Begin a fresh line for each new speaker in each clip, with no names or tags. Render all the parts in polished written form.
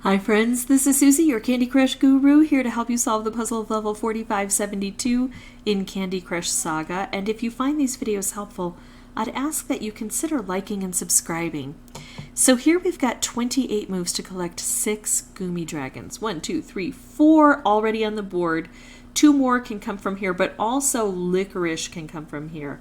Hi friends, this is Susie, your Candy Crush guru, here to help you solve the puzzle of level 4572 in Candy Crush Saga. And if you find these videos helpful, I'd ask that you consider liking and subscribing. So here we've got 28 moves to collect 6 Goomy Dragons. 1, 2, 3, 4 already on the board. 2 more can come from here, but also Licorice can come from here.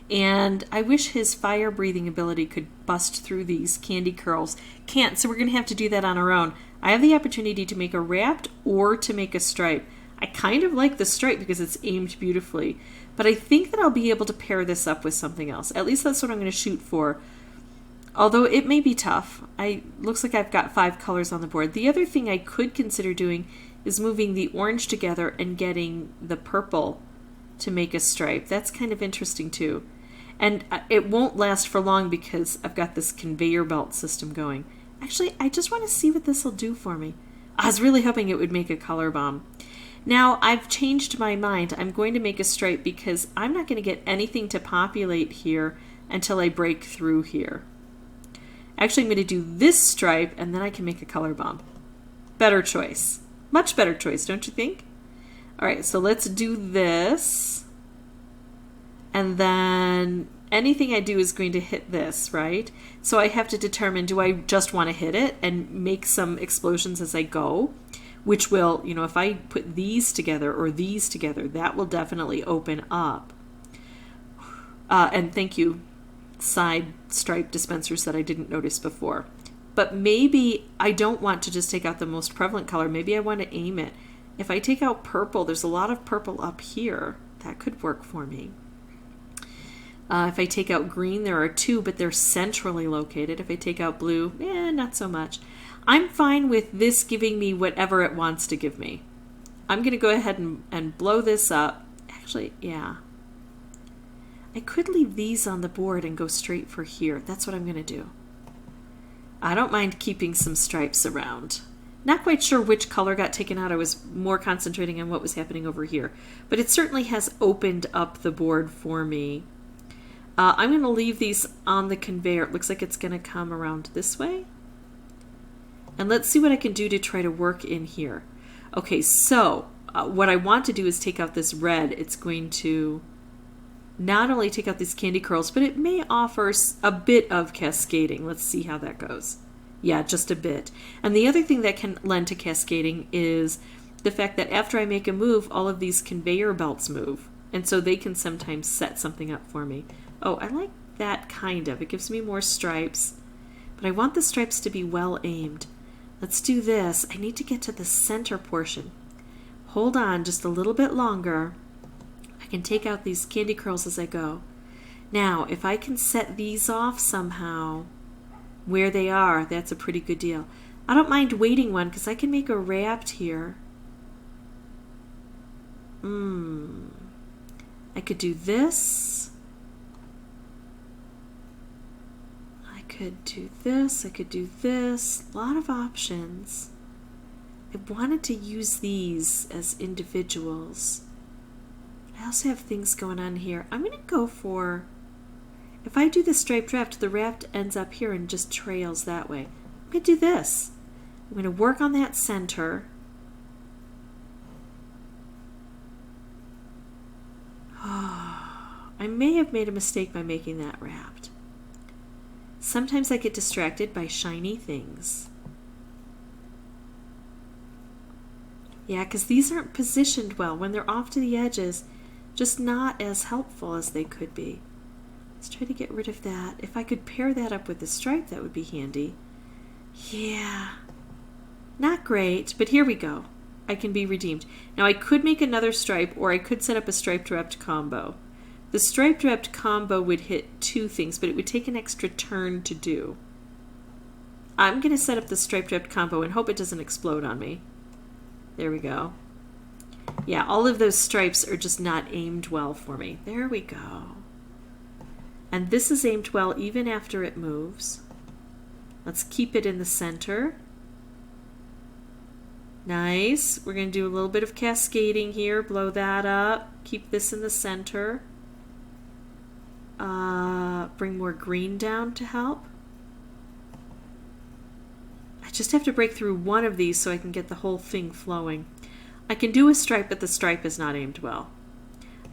And I wish his fire-breathing ability could bust through these candy curls. Can't, so we're going to have to do that on our own. I have the opportunity to make a wrapped or to make a stripe. I kind of like the stripe because it's aimed beautifully, but I think that I'll be able to pair this up with something else. At least that's what I'm going to shoot for. Although it may be tough. Looks like I've got 5 colors on the board. The other thing I could consider doing is moving the orange together and getting the purple to make a stripe. That's kind of interesting too. And it won't last for long because I've got this conveyor belt system going. Actually, I just want to see what this will do for me. I was really hoping it would make a color bomb. Now, I've changed my mind. I'm going to make a stripe because I'm not going to get anything to populate here until I break through here. Actually, I'm going to do this stripe and then I can make a color bomb. Better choice. Much better choice, don't you think? All right, so let's do this. And then anything I do is going to hit this, right? So I have to determine, do I just want to hit it and make some explosions as I go? Which will, if I put these together or these together, that will definitely open up. And thank you, side stripe dispensers that I didn't notice before. But maybe I don't want to just take out the most prevalent color. Maybe I want to aim it. If I take out purple, there's a lot of purple up here. That could work for me. If I take out green, there are 2, but they're centrally located. If I take out blue, not so much. I'm fine with this giving me whatever it wants to give me. I'm going to go ahead and blow this up. Actually, yeah. I could leave these on the board and go straight for here. That's what I'm going to do. I don't mind keeping some stripes around. Not quite sure which color got taken out. I was more concentrating on what was happening over here. But it certainly has opened up the board for me. I'm going to leave these on the conveyor. It looks like it's going to come around this way. And let's see what I can do to try to work in here. Okay, so what I want to do is take out this red. It's going to not only take out these candy curls, but it may offer a bit of cascading. Let's see how that goes. Yeah, just a bit. And the other thing that can lend to cascading is the fact that after I make a move, all of these conveyor belts move. And so they can sometimes set something up for me. Oh, I like that kind of. It gives me more stripes. But I want the stripes to be well aimed. Let's do this. I need to get to the center portion. Hold on just a little bit longer. I can take out these candy curls as I go. Now, if I can set these off somehow where they are, that's a pretty good deal. I don't mind waiting one because I can make a wrapped here. I could do this. I could do this. I could do this. A lot of options. I wanted to use these as individuals. I also have things going on here. I'm going to go for, if I do the striped wrapped, the wrapped ends up here and just trails that way. I'm going to do this. I'm going to work on that center. I may have made a mistake by making that wrapped. Sometimes I get distracted by shiny things. Yeah, because these aren't positioned well. When they're off to the edges, just not as helpful as they could be. Let's try to get rid of that. If I could pair that up with the stripe, that would be handy. Yeah, not great, but here we go. I can be redeemed. Now I could make another stripe, or I could set up a striped wrapped combo. The striped wrapped combo would hit 2 things, but it would take an extra turn to do. I'm going to set up the striped wrapped combo and hope it doesn't explode on me. There we go. Yeah, all of those stripes are just not aimed well for me. There we go. And this is aimed well even after it moves. Let's keep it in the center. Nice. We're going to do a little bit of cascading here. Blow that up. Keep this in the center. Bring more green down to help. I just have to break through one of these so I can get the whole thing flowing. I can do a stripe, but the stripe is not aimed well.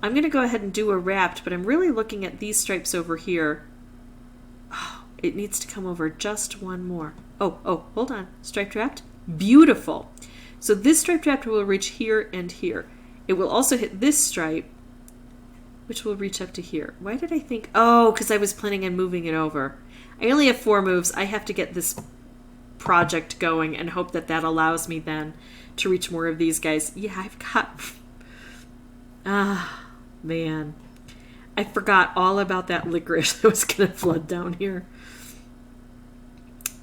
I'm going to go ahead and do a wrapped, but I'm really looking at these stripes over here. Oh, it needs to come over just one more. Oh, hold on. Striped wrapped? Beautiful. So this striped wrapped will reach here and here. It will also hit this stripe, which will reach up to here. Why did I think? Oh, because I was planning on moving it over. I only have 4 moves. I have to get this project going and hope that that allows me then to reach more of these guys. Yeah, I've got... man. I forgot all about that licorice that was going to flood down here.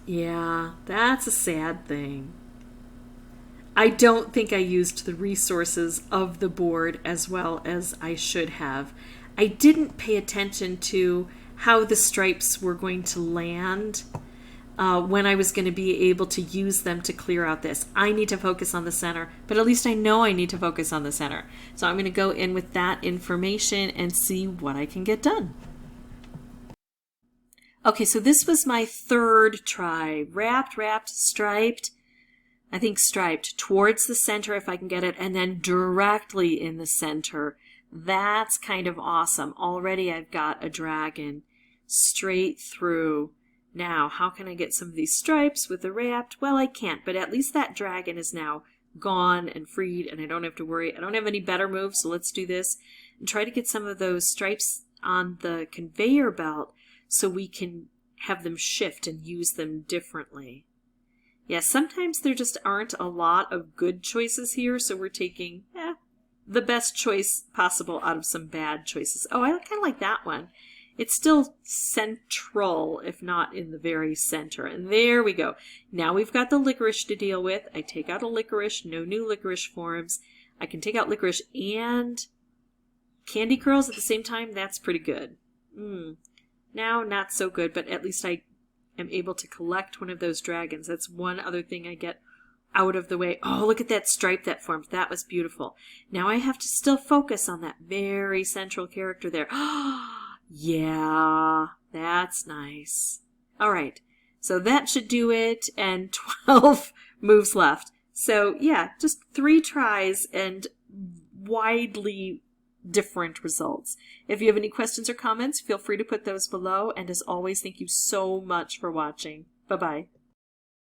Yeah, that's a sad thing. I don't think I used the resources of the board as well as I should have. I didn't pay attention to how the stripes were going to land when I was going to be able to use them to clear out this. I need to focus on the center, but at least I know I need to focus on the center. So I'm going to go in with that information and see what I can get done. Okay, so this was my 3rd try. Wrapped, striped. I think striped towards the center if I can get it, and then directly in the center. That's kind of awesome. Already I've got a dragon straight through. Now, how can I get some of these stripes with the wrapped? Well, I can't, but at least that dragon is now gone and freed, and I don't have to worry. I don't have any better moves, so let's do this and try to get some of those stripes on the conveyor belt so we can have them shift and use them differently. Yeah, sometimes there just aren't a lot of good choices here, so we're taking the best choice possible out of some bad choices. Oh, I kind of like that one. It's still central, if not in the very center. And there we go. Now we've got the licorice to deal with. I take out a licorice, no new licorice forms. I can take out licorice and candy curls at the same time. That's pretty good. Now, not so good, but at least I am able to collect one of those dragons. That's one other thing I get out of the way. Oh, look at that stripe that formed. That was beautiful. Now I have to still focus on that very central character there. Yeah, that's nice. All right, so that should do it, and 12 moves left. So yeah, just 3 tries and widely different results. If you have any questions or comments, feel free to put those below, and as always, thank you so much for watching. Bye-bye.